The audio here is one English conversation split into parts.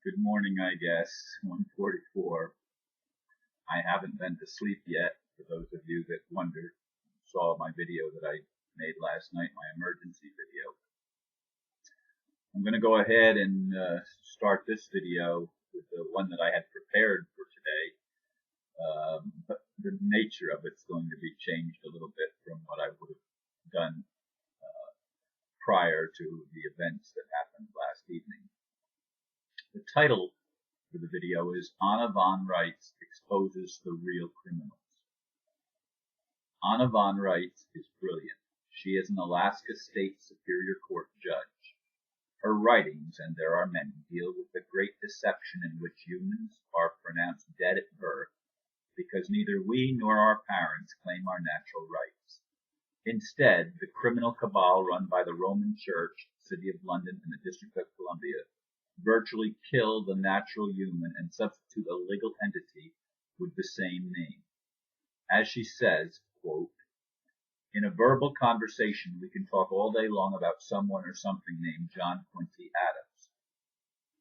Good morning, I guess. 1:44. I haven't been to sleep yet, for those of you that wondered. Saw my video that I made last night, my emergency video. I'm going to go ahead and start this video with the one that I had prepared for today. But the nature of it's going to be changed a little bit from what I would have done prior to the events that happened last evening. The title for the video is Anna von Reitz Exposes the Real Criminals. Anna von Reitz is brilliant. She is an Alaska State Superior Court judge. Her writings, and there are many, deal with the great deception in which humans are pronounced dead at birth because neither we nor our parents claim our natural rights. Instead, the criminal cabal run by the Roman Church, City of London, and the District of Columbia virtually kill the natural human and substitute a legal entity with the same name. As she says, quote, "In a verbal conversation, we can talk all day long about someone or something named John Quincy Adams,"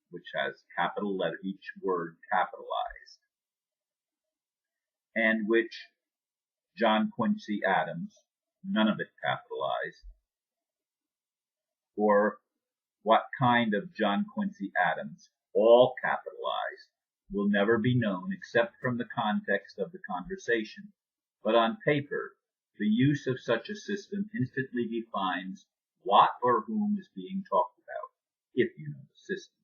which has capital letter, each word capitalized, and which John Quincy Adams, none of it capitalized, or what kind of John Quincy Adams, all capitalized, will never be known except from the context of the conversation. But on paper, the use of such a system instantly defines what or whom is being talked about, if you know the system.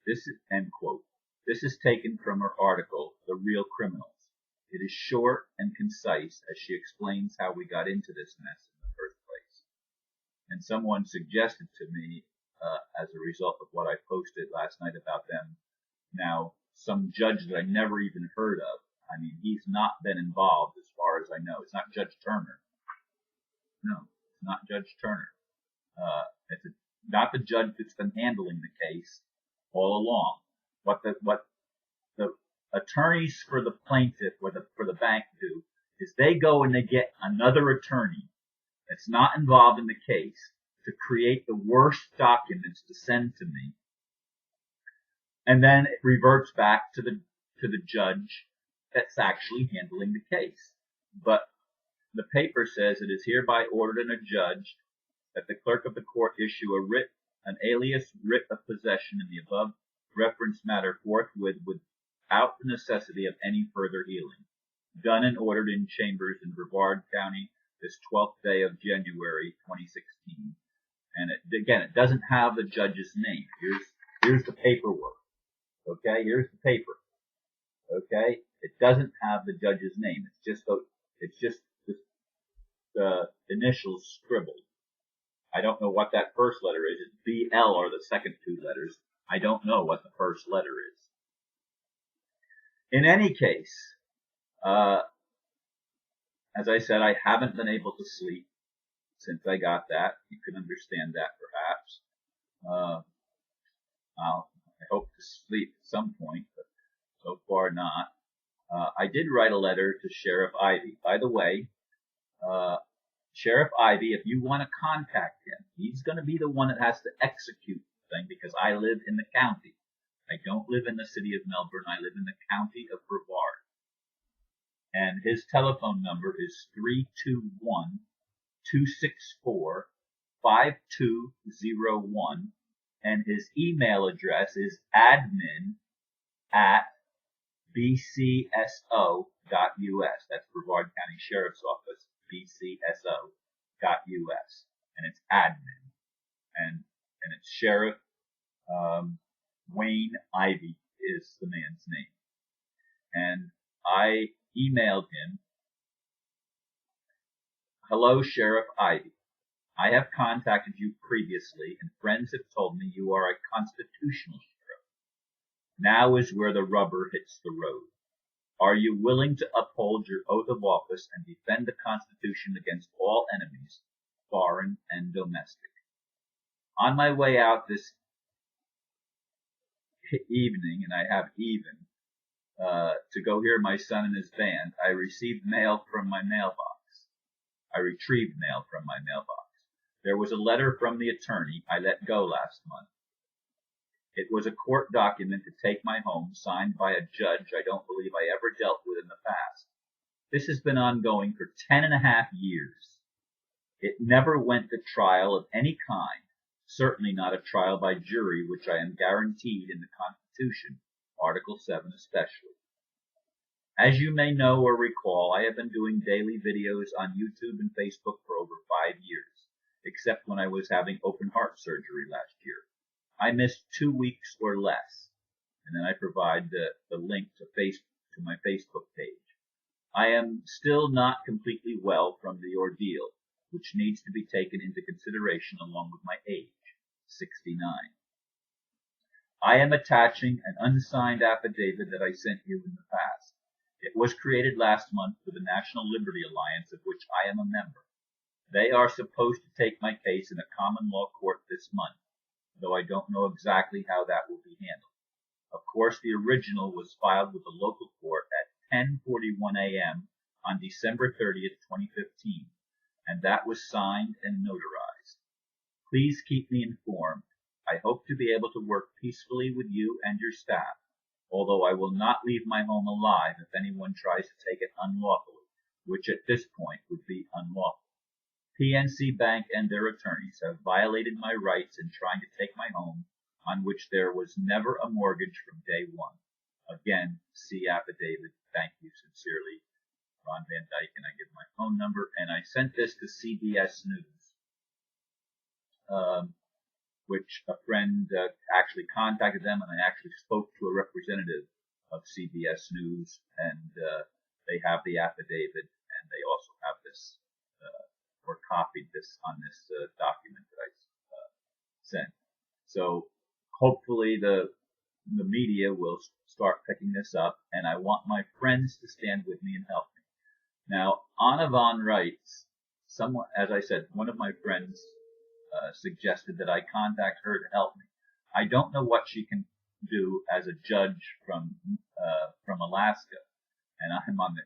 This is, end quote. This is taken from her article, The Real Criminals. It is short and concise as she explains how we got into this mess in the first place. And someone suggested to me, as a result of what I posted last night about them, now some judge that I never even heard of. I mean, he's not been involved as far as I know. It's not Judge Turner. No, it's not Judge Turner. It's not the judge that's been handling the case all along. What the attorneys for the plaintiff or for the bank do is they go and they get another attorney that's not involved in the case to create the worst documents to send to me, and then it reverts back to the judge that's actually handling the case. But the paper says it is hereby ordered and adjudged that the clerk of the court issue an alias writ of possession in the above referenced matter forthwith without the necessity of any further hearing. Done and ordered in chambers in Brevard County this 12th day of January 2016. And it doesn't have the judge's name. Here's the paperwork. Okay, here's the paper. Okay, it doesn't have the judge's name. It's just the initials scribbled. I don't know what that first letter is. It's BL or the second two letters. I don't know what the first letter is. In any case, as I said, I haven't been able to sleep since I got that. You can understand that perhaps. I hope to sleep at some point, but so far not. I did write a letter to Sheriff Ivy. By the way, Sheriff Ivy, if you want to contact him, he's going to be the one that has to execute the thing because I live in the county. I don't live in the city of Melbourne. I live in the county of Brevard. And his telephone number is 321-264-5201. And his email address is admin@bcso.us. That's Brevard County Sheriff's Office, bcso.us. And it's admin. And it's Sheriff Wayne Ivy is the man's name. And I emailed him, "Hello, Sheriff Ivy. I have contacted you previously, and friends have told me you are a constitutional sheriff. Now is where the rubber hits the road. Are you willing to uphold your oath of office and defend the Constitution against all enemies, foreign and domestic? On my way out this evening, and I have to go hear my son and his band, I received mail from my mailbox. I retrieved mail from my mailbox. There was a letter from the attorney I let go last month. It was a court document to take my home, signed by a judge I don't believe I ever dealt with in the past. This has been ongoing for 10.5 years. It never went to trial of any kind, certainly not a trial by jury, which I am guaranteed in the Constitution, Article 7 especially. As you may know or recall, I have been doing daily videos on YouTube and Facebook for over 5 years, except when I was having open heart surgery last year. I missed 2 weeks or less, and then I provide the link to my Facebook page. I am still not completely well from the ordeal, which needs to be taken into consideration along with my age, 69. I am attaching an unsigned affidavit that I sent you in the past. It was created last month for the National Liberty Alliance, of which I am a member. They are supposed to take my case in a common law court this month, though I don't know exactly how that will be handled. Of course, the original was filed with the local court at 10:41 a.m. on December 30th, 2015, and that was signed and notarized. Please keep me informed. I hope to be able to work peacefully with you and your staff, although I will not leave my home alive if anyone tries to take it unlawfully, which at this point would be unlawful. PNC Bank and their attorneys have violated my rights in trying to take my home, on which there was never a mortgage from day one. Again, see affidavit. Thank you sincerely, Ron Van Dyke, and I give my phone number. And I sent this to CBS News, which a friend actually contacted them, and I actually spoke to a representative of CBS News, and they have the affidavit, and they also have this, or copied this on this document that I sent. So hopefully the media will start picking this up, and I want my friends to stand with me and help me. Now, Anna von Reitz, someone, as I said, one of my friends suggested that I contact her to help me. I don't know what she can do as a judge from Alaska, and I'm on the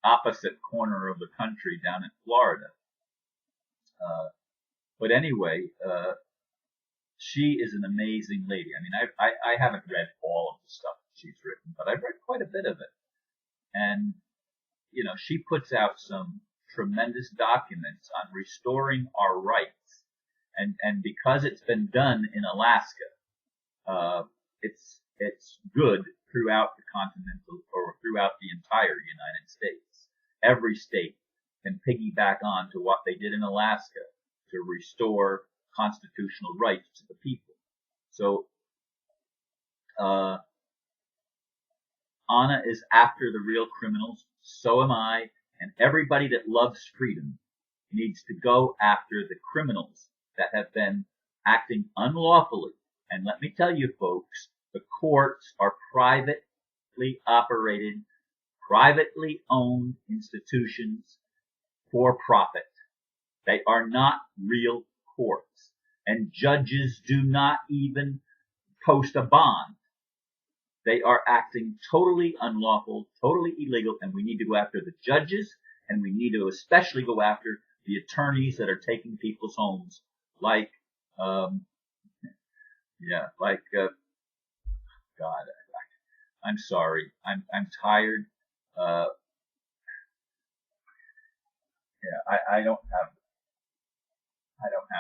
opposite corner of the country down in Florida. But anyway, she is an amazing lady. I mean, I haven't read all of the stuff that she's written, but I've read quite a bit of it. And, you know, she puts out some tremendous documents on restoring our rights. And because it's been done in Alaska, it's good throughout the continental, or throughout the entire United States. Every state can piggyback on to what they did in Alaska to restore constitutional rights to the people. So, Anna is after the real criminals. So am I. And everybody that loves freedom needs to go after the criminals that have been acting unlawfully. And let me tell you, folks, the courts are privately operated, privately owned institutions for profit. They are not real courts. And judges do not even post a bond. They are acting totally unlawful, totally illegal, and we need to go after the judges, and we need to especially go after the attorneys that are taking people's homes, like, God, I'm sorry, I'm tired. I don't have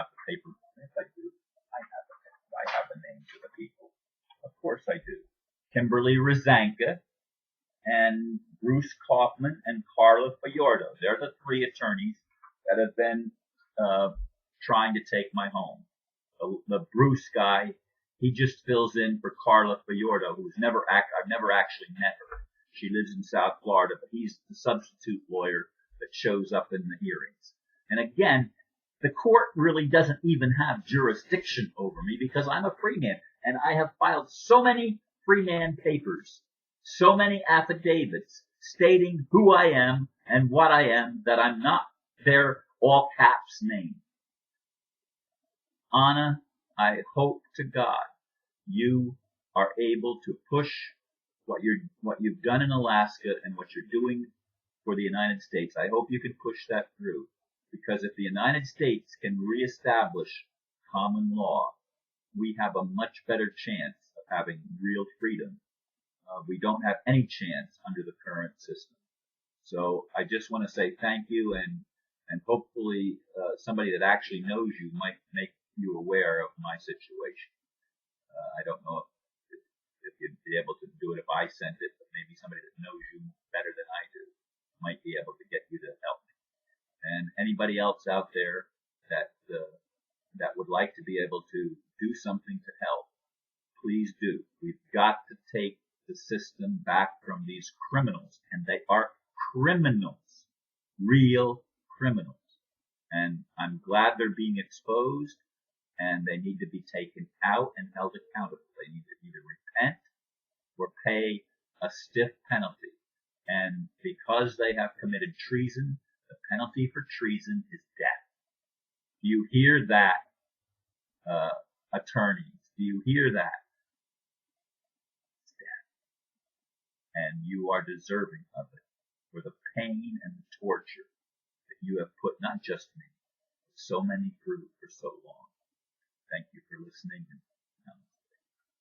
the paper. Yes, I do. I have the names of the people. Of course I do. Kimberly Rosanka and Bruce Kaufman and Carla Fayordo. They're the three attorneys that have been trying to take my home. The Bruce guy, he just fills in for Carla Fayordo, who's I've never actually met her. She lives in South Florida, but he's the substitute lawyer that shows up in the hearings. And again, the court really doesn't even have jurisdiction over me because I'm a free man, and I have filed so many free man papers, so many affidavits stating who I am and what I am, that I'm not their all caps name. Anna, I hope to God you are able to push what you've done in Alaska and what you're doing for the United States. I hope you can push that through, because if the United States can reestablish common law, we have a much better chance having real freedom. We don't have any chance under the current system. So I just want to say thank you, and hopefully somebody that actually knows you might make you aware of my situation. I don't know if you'd be able to do it if I sent it, but maybe somebody that knows you better than I do might be able to get you to help me. And anybody else out there that would like to be able to do something to help, please do. We've got to take the system back from these criminals, and they are criminals, real criminals. And I'm glad they're being exposed, and they need to be taken out and held accountable. They need to either repent or pay a stiff penalty. And because they have committed treason, the penalty for treason is death. Do you hear that, attorneys? Do you hear that? It's death. And you are deserving of it for the pain and the torture that you have put not just me, but so many through for so long. Thank you for listening.